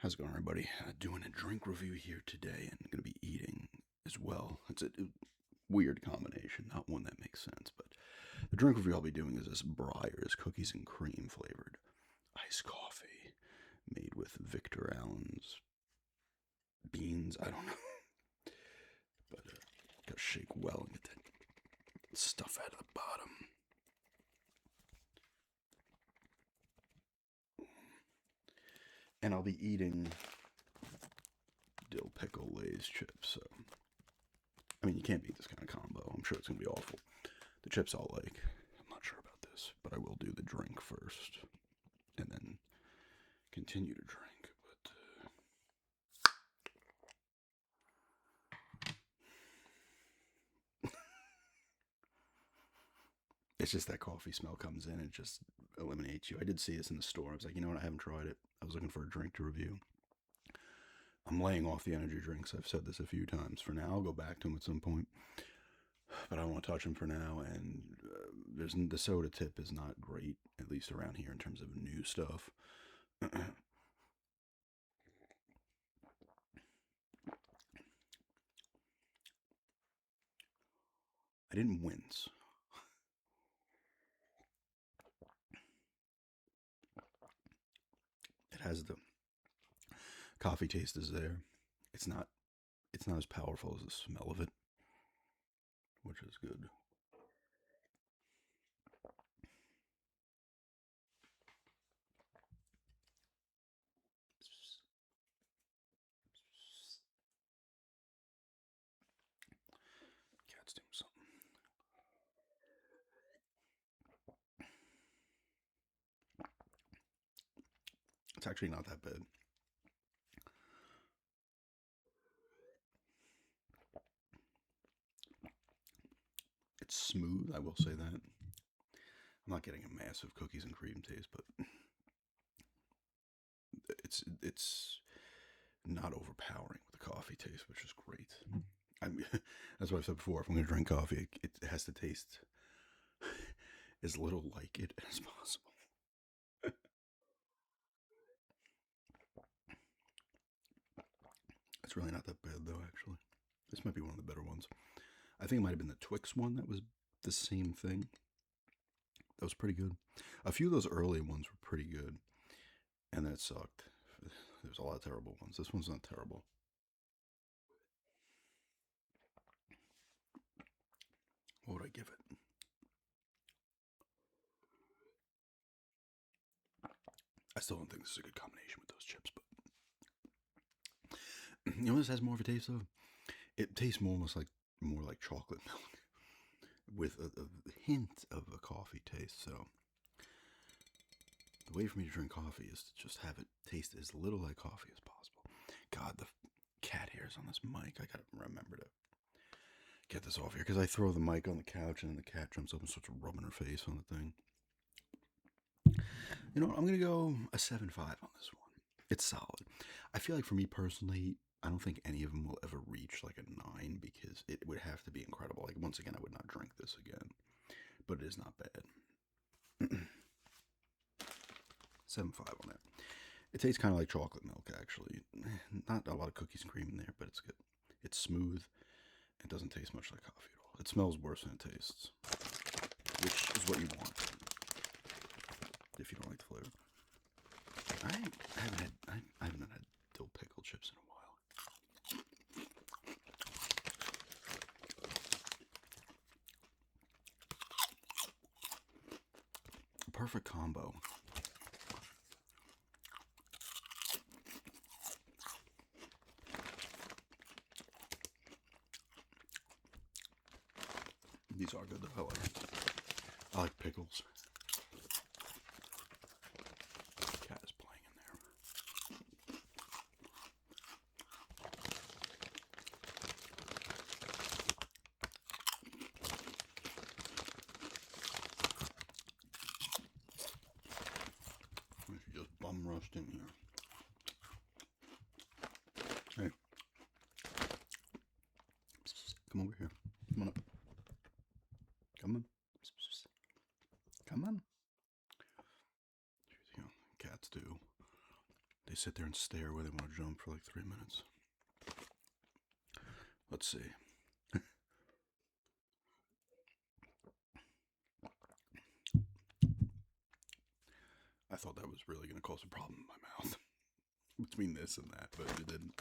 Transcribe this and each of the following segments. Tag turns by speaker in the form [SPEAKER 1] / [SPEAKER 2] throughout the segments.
[SPEAKER 1] How's it going, everybody? Doing a drink review here today, and going to be eating as well. It's a weird combination, not one that makes sense, but the drink review I'll be doing is this Breyers cookies and cream flavored iced coffee made with Victor Allen's beans. I don't know, but gotta shake well and get that stuff out of the bottom. And I'll be eating Dill Pickle Lay's chips, so I mean, you can't beat this kind of combo. I'm sure it's going to be awful. The chips I'll like. I'm not sure about this, but I will do the drink first. And then continue to drink. But it's just that coffee smell comes in and just eliminates you. I did see this in the store. I was like, you know what? I haven't tried it. I was looking for a drink to review. I'm laying off the energy drinks. I've said this a few times. For now, I'll go back to them at some point. But I don't want to touch them for now. And the soda tip is not great, at least around here in terms of new stuff. I didn't wince. It has the coffee taste is there. It's not as powerful as the smell of it, which is good. Cat's doing something. It's actually not that bad. It's smooth, I will say that. I'm not getting a massive cookies and cream taste, but it's not overpowering with the coffee taste, which is great. I mean, that's what I've said before. If I'm going to drink coffee, it has to taste as little like it as possible. It's really not that bad, though, actually. This might be one of the better ones. I think it might have been the Twix one that was the same thing. That was pretty good. A few of those early ones were pretty good, and that sucked. There's a lot of terrible ones. This one's not terrible. What would I give it? I still don't think this is a good combination with those chips, but you know, this has more of a taste of. It tastes more like chocolate milk with a hint of a coffee taste. So the way for me to drink coffee is to just have it taste as little like coffee as possible. God, the cat hairs on this mic. I gotta remember to get this off here because I throw the mic on the couch and then the cat jumps up and starts rubbing her face on the thing. You know what? I'm gonna go a 7.5 on this one. It's solid. I feel like for me personally, I don't think any of them will ever reach like a 9 because it would have to be incredible. Like, once again, I would not drink this again, but it is not bad. 7.5 on that. It tastes kind of like chocolate milk, actually. Not a lot of cookies and cream in there, but it's good. It's smooth. It doesn't taste much like coffee at all. It smells worse than it tastes, which is what you want if you don't like the flavor. I haven't had dill pickle chips in a while. Perfect combo. These are good though. I like pickles. Cat is playing in there. I should just bum rust in here. Hey. Come over here. Come on up. Come on. Come on. You know, cats do. They they sit there and stare where they want to jump for like 3 minutes. Let's see. I thought that was really going to cause a problem in my mouth between this and that, but it didn't.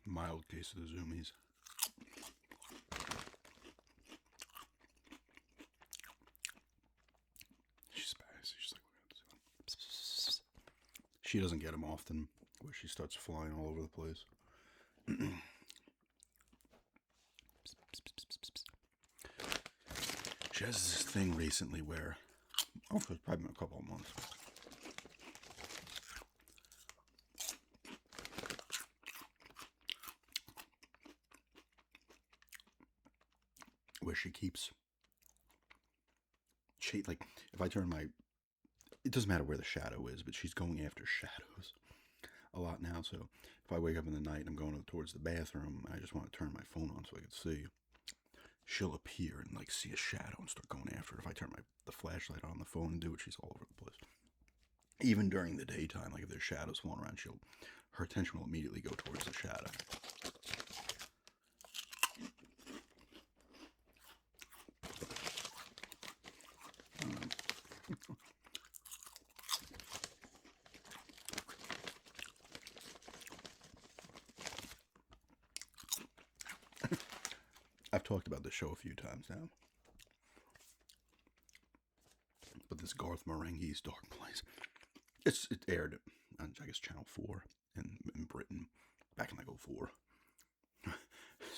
[SPEAKER 1] Mild case of the zoomies. She's spicy. She's like, she doesn't get them often, where she starts flying all over the place. She has this thing recently where, it's probably been a couple of months, where she keeps, like, if I turn my, it doesn't matter where the shadow is, but she's going after shadows a lot now. So if I wake up in the night and I'm going towards the bathroom, I just want to turn my phone on so I can see, she'll appear and like see a shadow and start going after it. If I turn the flashlight on the phone and do it, she's all over the place. Even during the daytime, like if there's shadows flying around, her attention will immediately go towards the shadow. I've talked about this show a few times now, but this Garth Marenghi's Dark Place, it aired on, I guess, Channel 4 in Britain back in like 04. So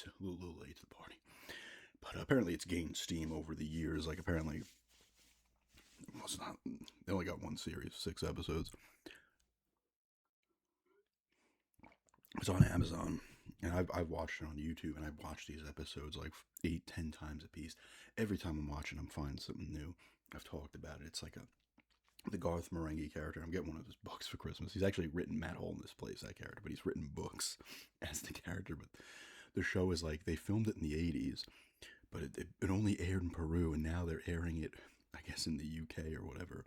[SPEAKER 1] a little late to the party. But apparently it's gained steam over the years. Like, apparently it was not, they only got one series, 6 episodes. It's on Amazon, and I've watched it on YouTube, and I've watched these episodes like 8-10 times a piece. Every time I'm watching, I'm finding something new. I've talked about it. It's like the Garth Marenghi character. I'm getting one of his books for Christmas. He's actually written Matt Holness plays that character, but he's written books as the character. But the show is like, they filmed it in the 80s, but it only aired in Peru, and now they're airing it, I guess, in the UK or whatever,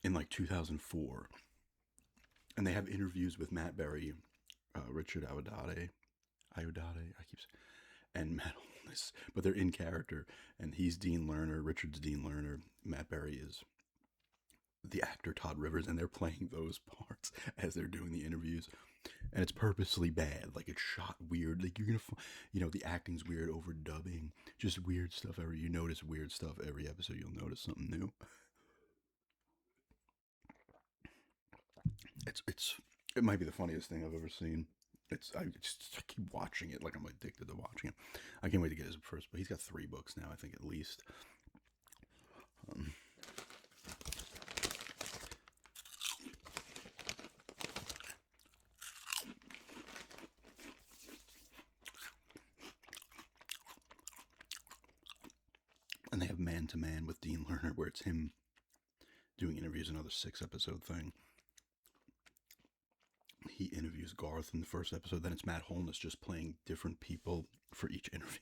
[SPEAKER 1] in like 2004. And they have interviews with Matt Berry, Richard Ayoade, and Matt Holness, but they're in character, and he's Dean Lerner, Richard's Dean Lerner, Matt Berry is the actor Todd Rivers, and they're playing those parts as they're doing the interviews, and it's purposely bad. Like, it's shot weird. Like, you're gonna, the acting's weird, overdubbing, just weird stuff. You notice weird stuff every episode. You'll notice something new. It might be the funniest thing I've ever seen. I just keep watching it, like I'm addicted to watching it. I can't wait to get his first book. He's got 3 books now, I think, at least. And they have Man to Man with Dean Lerner, where it's him doing interviews, another 6-episode thing. He interviews Garth in the first episode, then it's Matt Holness just playing different people for each interview.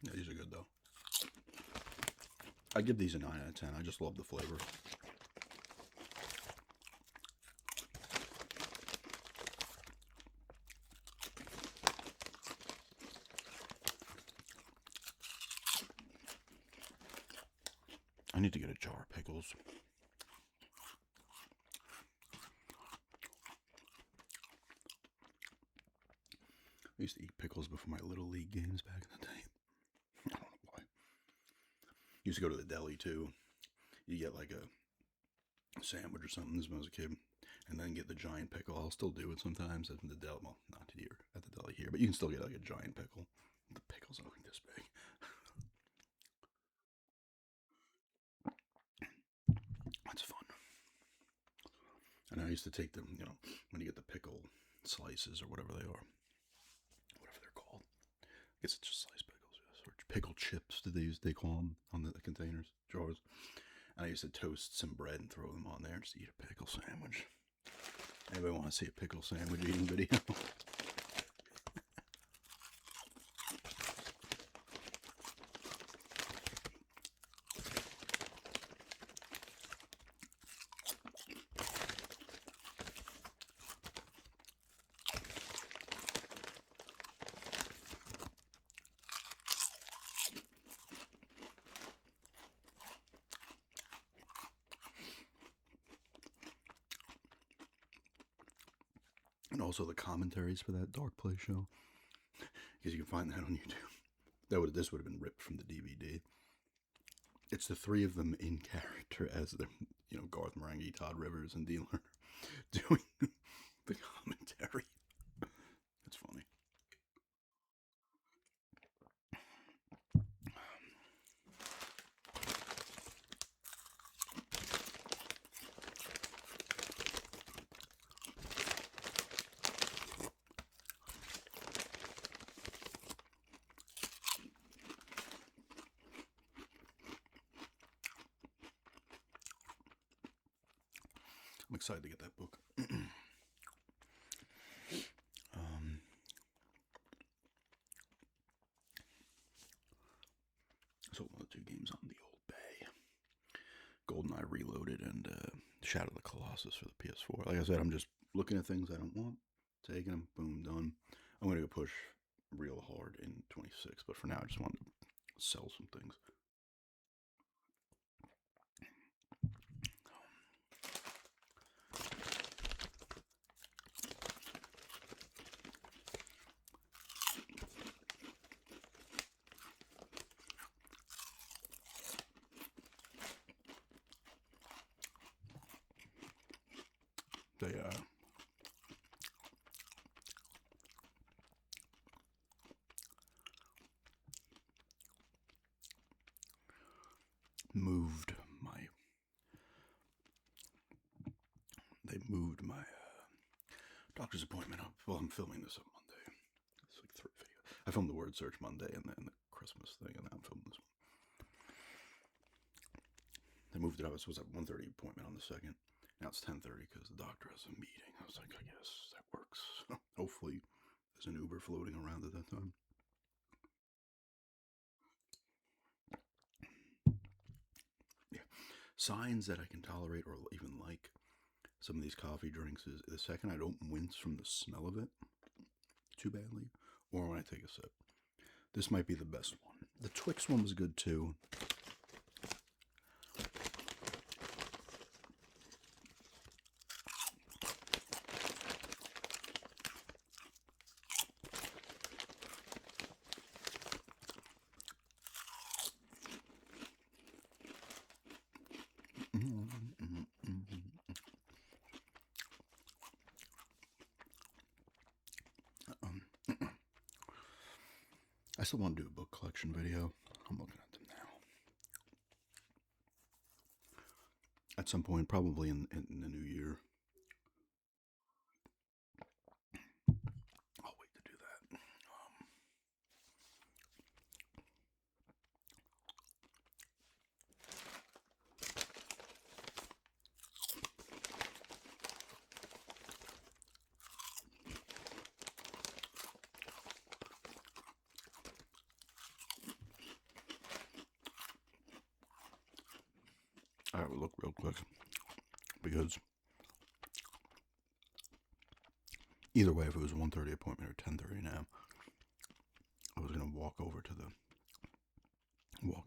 [SPEAKER 1] Yeah, these are good though. I give these a 9 out of 10. I just love the flavor. I need to get a jar of pickles. I used to eat pickles before my Little League games back in the day. I don't know why. Used to go to the deli too. You get like a sandwich or something as when I was a kid, and then get the giant pickle. I'll still do it sometimes at the deli. Well, not here at the deli here, but you can still get like a giant pickle. The pickles are like this big. That's fun. And I used to take them, when you get the pickle slices or whatever they are, whatever they're called. I guess it's just sliced pickles, yes, or pickle chips. They call them on the containers, jars. And I used to toast some bread and throw them on there and just eat a pickle sandwich. Anybody want to see a pickle sandwich eating video? And also the commentaries for that Dark Play show, because you can find that on YouTube. This would have been ripped from the DVD. It's the three of them in character as the Garth Marenghi, Todd Rivers, and Dean Lerner doing the commentary. It's funny. I'm excited to get that book. So one of the two games on the old bay, GoldenEye Reloaded and Shadow of the Colossus for the PS4. Like I said, I'm just looking at things I don't want, taking them, boom, done. I'm gonna go push real hard in 26, but for now, I just wanted to sell some things. They moved my doctor's appointment up. Well, I'm filming this on Monday. It's like 3 videos. I filmed the word search Monday and then the Christmas thing, and now I'm filming this one. They moved it up. It was at 1:30 appointment on the 2nd. Now it's 10:30 because the doctor has a meeting. I was like, I guess that works. Hopefully there's an Uber floating around at that time. Yeah. Signs that I can tolerate or even like some of these coffee drinks is the second I don't wince from the smell of it too badly, or when I take a sip. This might be the best one. The Twix one was good too. I still want to do a book collection video. I'm looking at them now. At some point, probably in the new year. I'll wait to do that. I will look real quick because either way, if it was a 1:30 appointment or 10:30 now, I was gonna walk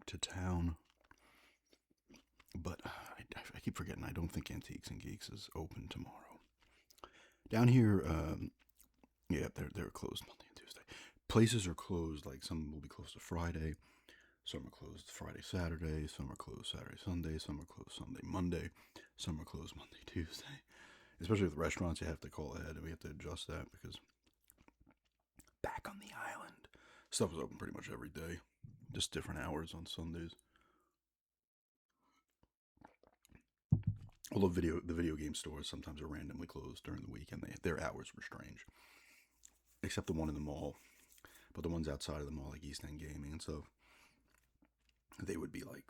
[SPEAKER 1] to town, but I keep forgetting. I don't think Antiques and Geeks is open tomorrow. Down here, yeah, they're closed Monday and Tuesday. Places are closed. Like some will be closed to Friday. Some are closed Friday, Saturday. Some are closed Saturday, Sunday. Some are closed Sunday, Monday. Some are closed Monday, Tuesday. Especially with restaurants, you have to call ahead, and we have to adjust that because back on the island, stuff is open pretty much every day, just different hours on Sundays. Although the video game stores sometimes are randomly closed during the week, and their hours were strange, except the one in the mall. But the ones outside of the mall, like East End Gaming and stuff, they would be like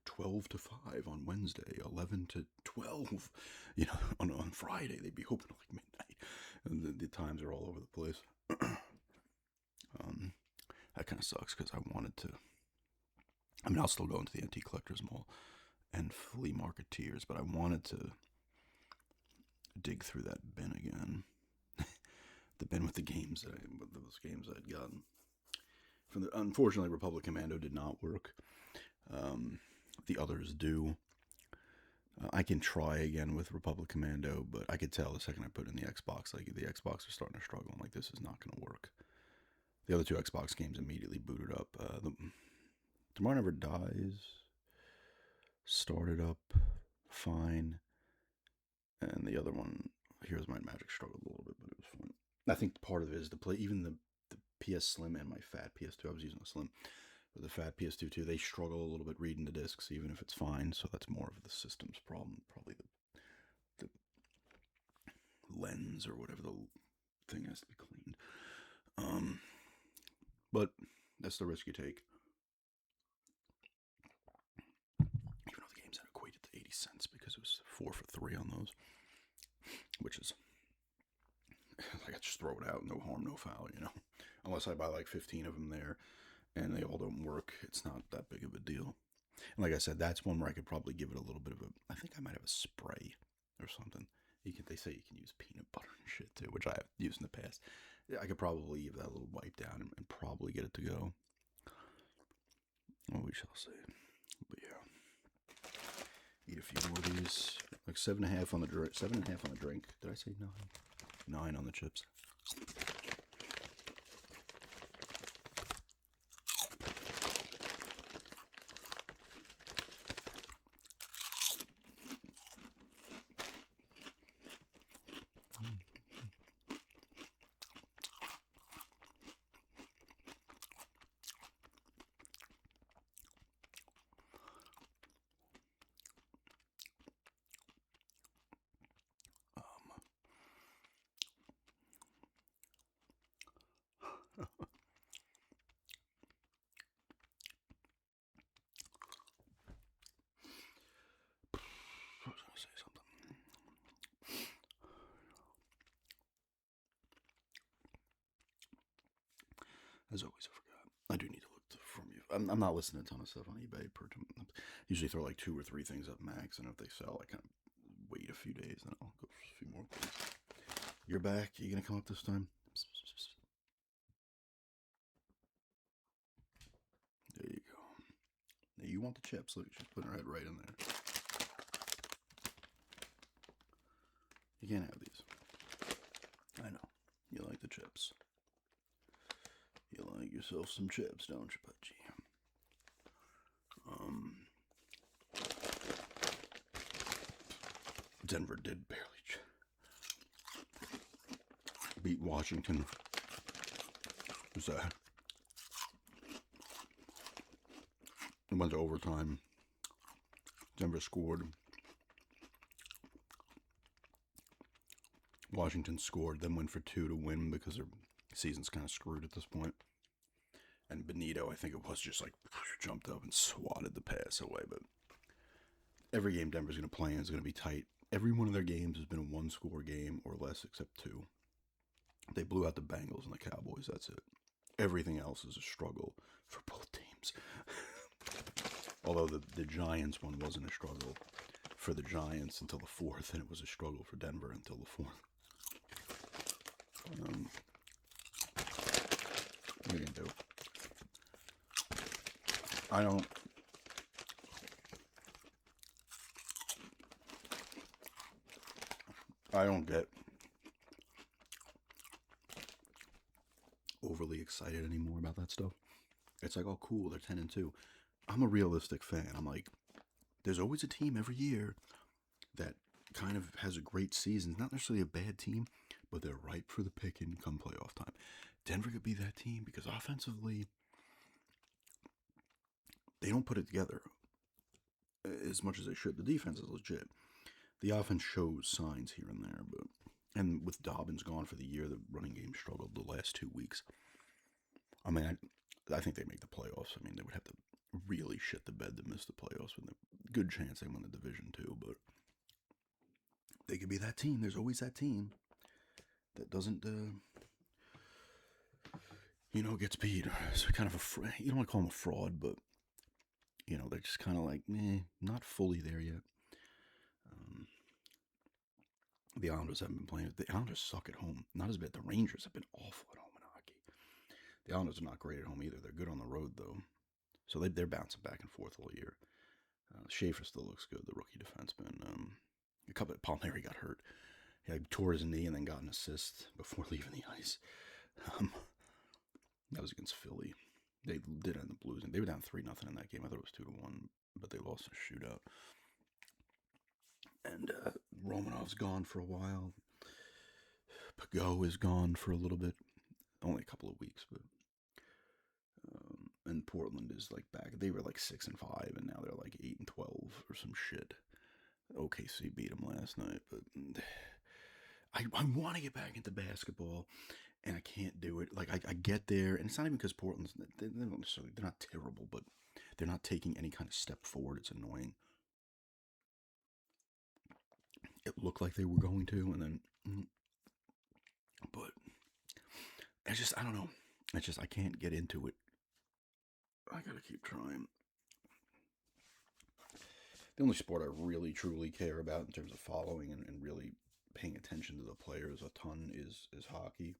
[SPEAKER 1] 12 to 5 on Wednesday, 11 to 12, on Friday. They'd be open like midnight. And the times are all over the place. um, that kind of sucks because I wanted to. I mean, I'll still go into the antique collectors mall and flea marketeers, but I wanted to dig through that bin again. The bin with those games I'd gotten. Unfortunately, Republic Commando did not work. The others do. I can try again with Republic Commando, but I could tell the second I put in the Xbox, like the Xbox was starting to struggle. I'm like, this is not going to work. The other two Xbox games immediately booted up. Tomorrow Never Dies started up fine, and the other one, Here's My Magic, struggled a little bit, but it was fun. I think part of it is the play, even the PS Slim and my fat PS2. I was using a Slim, but the fat PS2 too. They struggle a little bit reading the discs, even if it's fine. So that's more of the system's problem. Probably the lens or whatever the thing has to be cleaned. But that's the risk you take. Even though the games had equated to 80 cents because it was 4 for 3 on those, which is like I just throw it out, no harm, no foul, Unless I buy like 15 of them there, and they all don't work, it's not that big of a deal. And like I said, that's one where I could probably give it a little bit of a. I think I might have a spray or something. They say you can use peanut butter and shit too, which I have used in the past. I could probably give that a little wipe down and probably get it to go. Well, we shall see. But yeah, eat a few more of these. Like 7.5 on the drink. 7.5 on the drink. Did I say 9? 9 on the chips. I was going to say something. As always, I forgot. I do need to look from you. I'm not listing a ton of stuff on eBay. Usually throw like 2 or 3 things up max, and if they sell, I kind of wait a few days, then I'll go for a few more things. You're back. You gonna come up this time? There you go. Now you want the chips? Look, she's putting her head right in there. You can't have these. I know. You like the chips. You like yourself some chips, don't you, Pudgy? Denver did barely beat Washington. Was that? It went to overtime. Denver scored. Washington scored, then went for 2 to win because their season's kind of screwed at this point. And Benito, I think it was, just like jumped up and swatted the pass away. But every game Denver's going to play in is going to be tight. Every one of their games has been a 1-score game or less, except 2. They blew out the Bengals and the Cowboys. That's it. Everything else is a struggle for both teams. Although the Giants one wasn't a struggle for the Giants until the 4th, and it was a struggle for Denver until the 4th. What are you gonna do? I don't get overly excited anymore about that stuff. It's like, oh, cool, they're 10-2. I'm a realistic fan. I'm like, there's always a team every year that kind of has a great season. It's not necessarily a bad team, but they're ripe for the picking come playoff time. Denver could be that team because offensively, they don't put it together as much as they should. The defense is legit. The offense shows signs here and there, and with Dobbins gone for the year, the running game struggled the last 2 weeks. I mean, I think they make the playoffs. I mean, they would have to really shit the bed to miss the playoffs. With a good chance they win the division too, but they could be that team. There's always that team that doesn't, gets beat. It's kind of you don't want to call them a fraud, but they're just kind of like, not fully there yet. The Islanders haven't been playing. The Islanders suck at home. Not as bad. The Rangers have been awful at home in hockey. The Islanders are not great at home either. They're good on the road though, so they're bouncing back and forth all year. Schaefer still looks good, the rookie defenseman. A couple Palmieri got hurt. He tore his knee and then got an assist before leaving the ice. That was against Philly. They did end up losing. They were down 3-0 in that game. I thought it was 2-1, but they lost in a shootout. And Romanov's gone for a while. Pagot is gone for a little bit. Only a couple of weeks, but and Portland is like back. They were like 6-5, and now they're like 8-12 or some shit. OKC beat them last night, but I want to get back into basketball, and I can't do it. Like I get there, and it's not even because Portland's they're not terrible, but they're not taking any kind of step forward. It's annoying. It looked like they were going to, and then, but it's just I don't know. It's just I can't get into it. I gotta keep trying. The only sport I really truly care about in terms of following and really paying attention to the players a ton is hockey.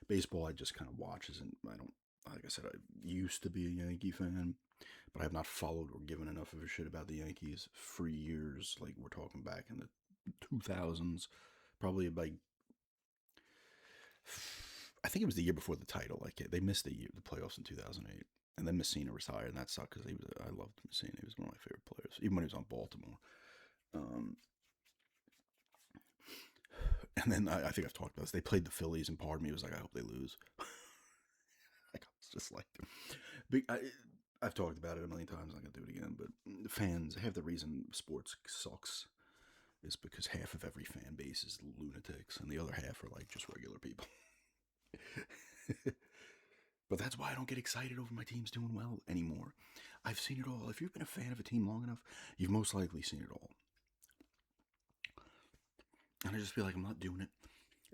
[SPEAKER 1] Baseball I just kind of watch, and I don't, like I said, I used to be a Yankee fan, but I have not followed or given enough of a shit about the Yankees for years. Like we're talking back in the 2000s, probably like I think it was the year before the title. Like they missed the playoffs in 2008, and then Messina retired, and that sucked because I loved Messina. He was one of my favorite players, even when he was on Baltimore. And then I think I've talked about this. They played the Phillies, and part of me was like, I hope they lose. Like, I was just like, I've talked about it a million times. I'm not gonna do it again. But fans, half the reason sports sucks is because half of every fan base is lunatics, and the other half are like just regular people. But that's why I don't get excited over my teams doing well anymore. I've seen it all. If you've been a fan of a team long enough, you've most likely seen it all. And I just feel like I'm not doing it.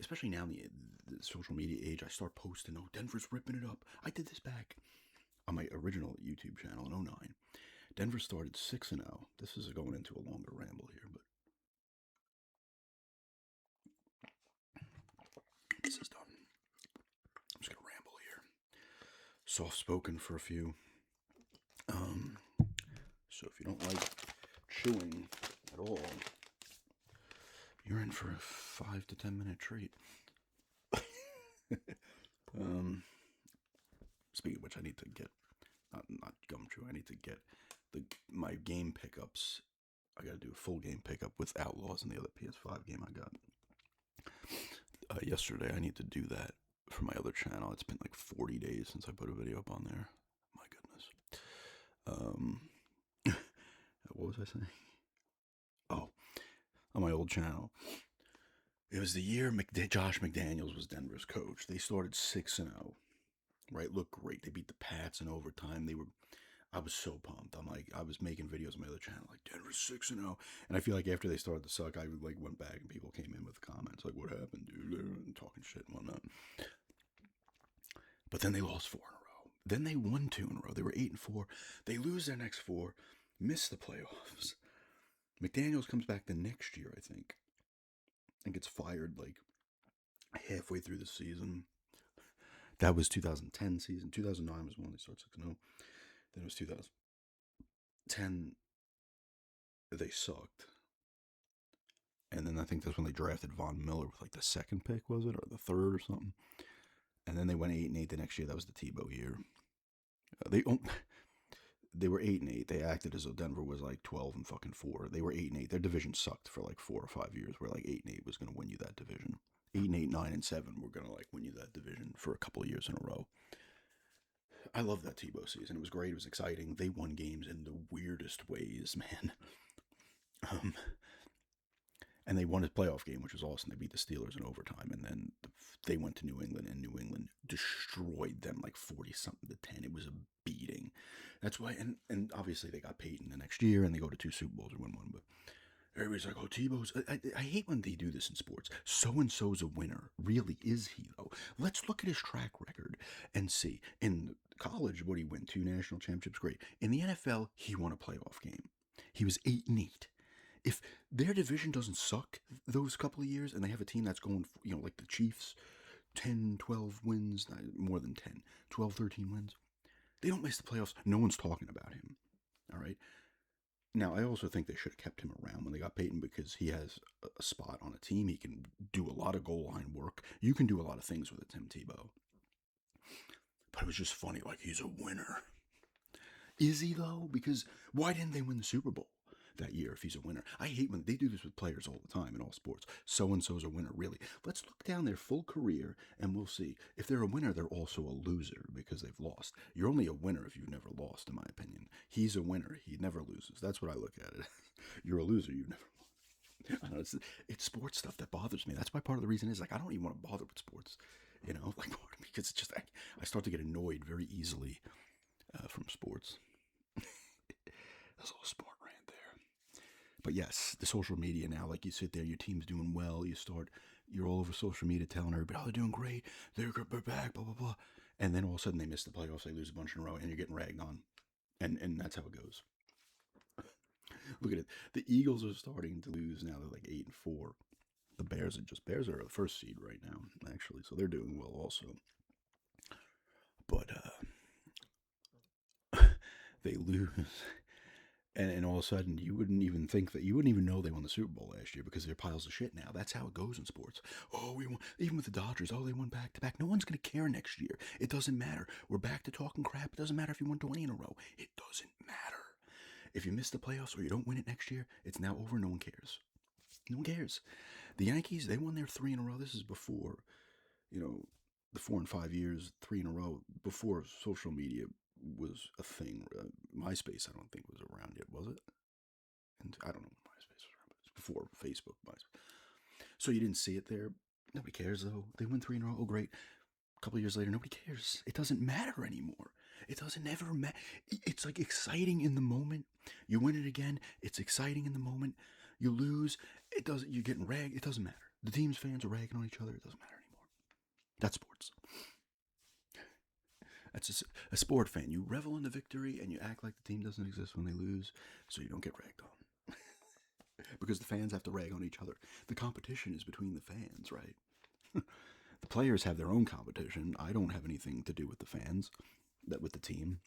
[SPEAKER 1] Especially now in the social media age, I start posting, oh, Denver's ripping it up. I did this back on my original YouTube channel in 2009. Denver started 6-0. This is going into a longer ramble here, but this is done. I'm just going to ramble here. Soft-spoken for a few. So if you don't like chewing at all, you're in for a 5 to 10 minute treat. Speaking of which, I need to get not Gumtree. I need to get my game pickups. I got to do a full game pickup with Outlaws and the other PS5 game I got yesterday. I need to do that for my other channel. It's been like 40 days since I put a video up on there. My goodness. What was I saying? Oh, on my old channel. It was the year Josh McDaniels was Denver's coach. They started 6-0. Right, looked great. They beat the Pats in overtime. I was so pumped. I was making videos on my other channel, like Denver's 6-0, and I feel like after they started to suck, I like went back and people came in with comments like, "What happened, dude?" and talking shit and whatnot. But then they lost 4 in a row. Then they won 2 in a row. They were 8-4. They lose their next 4, miss the playoffs. McDaniels comes back the next year, I think, and gets fired like halfway through the season. That was 2010 season. 2009 was when they started 6-0. Then it was 2010. They sucked. And then I think that's when they drafted Von Miller with like the second pick, was it? Or the third or something. And then they went 8-8 the next year. That was the Tebow year. They were 8-8. They acted as though Denver was like 12-4. They were 8-8. Their division sucked for like 4 or 5 years. Where like 8-8 was going to win you that division. 8-8, 9-7 were going to like win you that division for a couple of years in a row. I love that Tebow season. It was great. It was exciting. They won games in the weirdest ways, man. And they won his playoff game, which was awesome. They beat the Steelers in overtime, and then they went to New England, and New England destroyed them like 40-something to 10. It was a beating. That's why, and obviously they got Peyton the next year, and they go to two Super Bowls and win one. But everybody's like, "Oh, Tebow's." I hate when they do this in sports. So and so's a winner. Really, is he though? Let's look at his track record and see. In college, what he win? Two national championships, great. In the NFL, he won a playoff game. He was 8-8. If their division doesn't suck those couple of years, and they have a team that's going, like the Chiefs, 10, 12 wins, more than 10, 12, 13 wins, they don't miss the playoffs. No one's talking about him. All right. Now, I also think they should have kept him around when they got Peyton because he has a spot on a team. He can do a lot of goal line work. You can do a lot of things with a Tim Tebow. But it was just funny, like, he's a winner. Is he, though? Because why didn't they win the Super Bowl that year if he's a winner? I hate when they do this with players all the time in all sports. So and so's a winner, really. Let's look down their full career and we'll see. If they're a winner, they're also a loser because they've lost. You're only a winner if you've never lost, in my opinion. He's a winner. He never loses. That's what I look at it. You're a loser. You've never lost. I know it's sports stuff that bothers me. That's why part of the reason is like I don't even want to bother with sports, like because it's just I start to get annoyed very easily from sports. That's a little sport rant there. But yes, the social media now, like you sit there, your team's doing well, you're all over social media telling everybody, oh, they're doing great, they're back, blah, blah, blah. And then all of a sudden they miss the playoffs, they lose a bunch in a row, and you're getting ragged on. And that's how it goes. Look at it. The Eagles are starting to lose now. They're like 8-4. The Bears are the first seed right now, actually, so they're doing well also. But they lose. And all of a sudden, you wouldn't even know they won the Super Bowl last year because they're piles of shit now. That's how it goes in sports. Oh, we won, even with the Dodgers. Oh, they won back to back. No one's going to care next year. It doesn't matter. We're back to talking crap. It doesn't matter if you won 20 in a row. It doesn't matter. If you miss the playoffs or you don't win it next year, it's now over. No one cares. No one cares. The Yankees, they won their 3 in a row. This is before, you know, the 4 and 5 years, 3 in a row, before social media was a thing. MySpace, I don't think was around yet, was it? And I don't know when MySpace was around, but it's before Facebook. MySpace. So you didn't see it there. Nobody cares though. They win 3 in a row. Oh, great. A couple of years later, nobody cares. It doesn't matter anymore. It doesn't ever matter. It's like exciting in the moment. You win it again. It's exciting in the moment. You lose. It doesn't. You're getting ragged. It doesn't matter. The team's fans are ragging on each other. It doesn't matter anymore. That's sports. That's a sport fan. You revel in the victory and you act like the team doesn't exist when they lose, so you don't get ragged on. Because the fans have to rag on each other. The competition is between the fans, right? The players have their own competition. I don't have anything to do with the fans, with the team.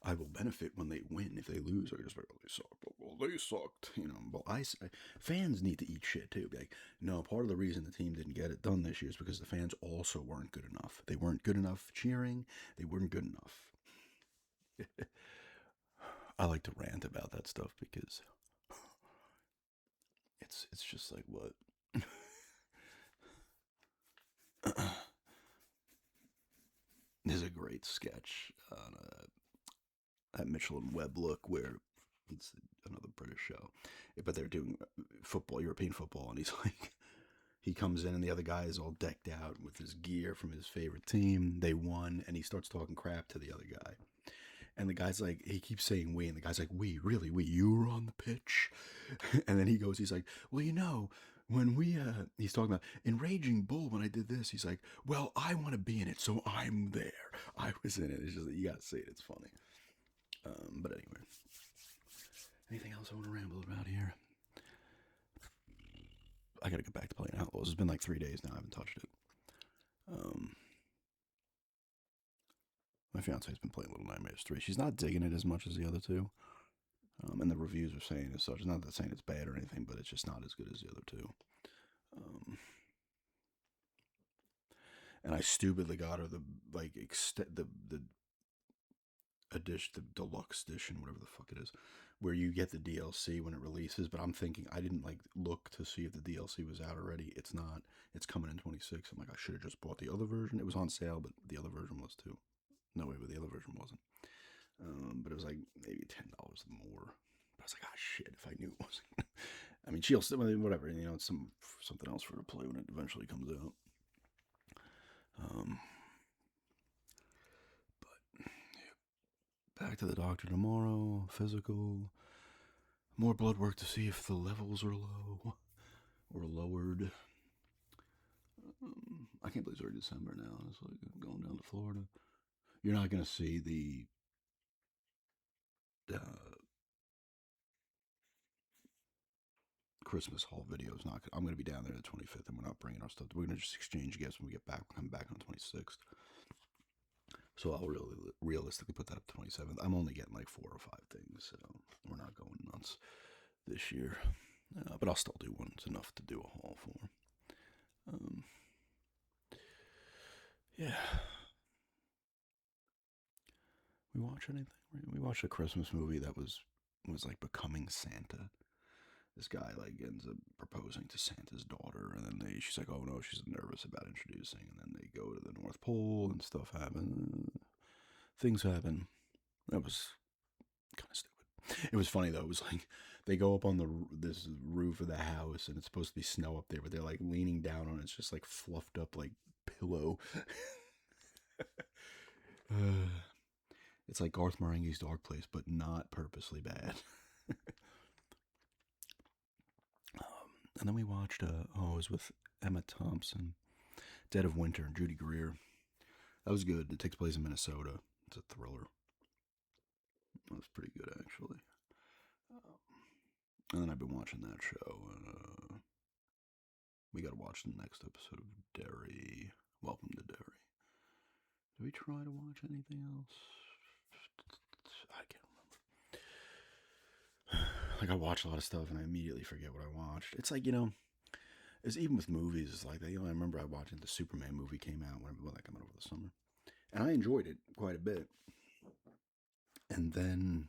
[SPEAKER 1] I will benefit when they win. If they lose, I just like, oh, they sucked. Well, they sucked. Well, fans need to eat shit too. Be like, no, part of the reason the team didn't get it done this year is because the fans also weren't good enough. They weren't good enough cheering. They weren't good enough. I like to rant about that stuff because it's just like what. There's a great sketch on that Mitchell and Webb look where it's another British show, but they're doing football, European football, and he's like, he comes in and the other guy is all decked out with his gear from his favorite team. They won, and he starts talking crap to the other guy. And the guy's like, he keeps saying we, and the guy's like, we, really, we, you were on the pitch? And then he's like, well, when he's talking about in Raging Bull, when I did this, he's like, well, I want to be in it, so I'm there. I was in it. It's just, you gotta see it. It's funny. But anyway, anything else I want to ramble about here? I gotta get back to playing Outlaws. It's been like 3 days now. I haven't touched it. My fiance's been playing Little Nightmares 3. She's not digging it as much as the other two. And the reviews are saying as such. Not that saying it's bad or anything, but it's just not as good as the other two. And I stupidly got her the edition, the deluxe edition, whatever the fuck it is, where you get the DLC when it releases. But I'm thinking I didn't look to see if the DLC was out already. It's not. It's coming in 26. I'm like, I should have just bought the other version. It was on sale, but the other version was too. No way, but the other version wasn't. But it was like maybe $10 more. But I was like, ah, shit, if I knew it wasn't. I mean, she'll still, whatever, it's something else for her to play when it eventually comes out. But, yeah. Back to the doctor tomorrow. Physical. More blood work to see if the levels are low or lowered. I can't believe it's already December now. It's like going down to Florida. You're not going to see the uh, Christmas haul videos. Not. I'm going to be down there the 25th, and we're not bringing our stuff. We're going to just exchange gifts when we get back. We're coming back on the 26th. So I'll really realistically put that up to 27th. I'm only getting like 4 or 5 things, so we're not going nuts this year. But I'll still do one. It's enough to do a haul for. Yeah. We watch anything? We watched a Christmas movie that was like Becoming Santa. This guy like ends up proposing to Santa's daughter, and then she's like, oh no, she's nervous about introducing, and then they go to the North Pole and stuff happens. Things happen. That was kind of stupid. It was funny though. It was like they go up on this roof of the house, and it's supposed to be snow up there, but they're like leaning down on it. It's just like fluffed up like pillow. It's like Garth Marenghi's Dark Place, but not purposely bad. And then we watched, it was with Emma Thompson, Dead of Winter, and Judy Greer. That was good. It takes place in Minnesota. It's a thriller. That was pretty good, actually. And then I've been watching that show. We got to watch the next episode of Derry. Welcome to Derry. Did we try to watch anything else? I can't remember. Like I watch a lot of stuff and I immediately forget what I watched. It's like, it's even with movies. It's like that. I remember I watching the Superman movie came out when that came out over the summer, and I enjoyed it quite a bit. And then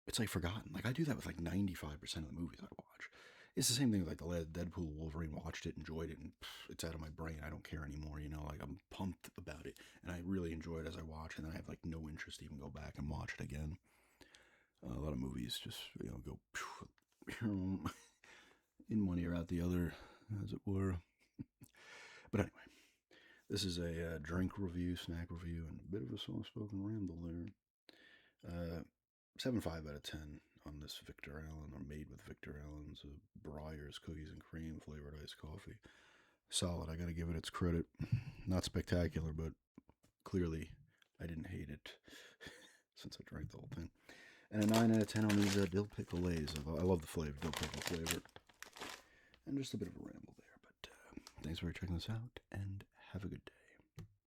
[SPEAKER 1] it's like forgotten. Like I do that with like 95% of the movies I watch. It's the same thing with like the Deadpool Wolverine. Watched it, enjoyed it, and it's out of my brain. I don't care anymore. Like I'm pumped about it, and I really enjoy it as I watch, and then I have like no interest to even go back and watch it again. A lot of movies just go in one ear out the other, as it were. But anyway, this is a drink review, snack review, and a bit of a soft-spoken ramble there. 7.5 out of 10 on this Victor Allen, or made with Victor Allen's Breyers Cookies and Cream flavored iced coffee. Solid. I gotta give it its credit. Not spectacular, but clearly I didn't hate it since I drank the whole thing. And a 9 out of 10 on these Dill Pickle Lays. I love the flavor, Dill Pickle flavor. And just a bit of a ramble there. But thanks for checking this out, and have a good day.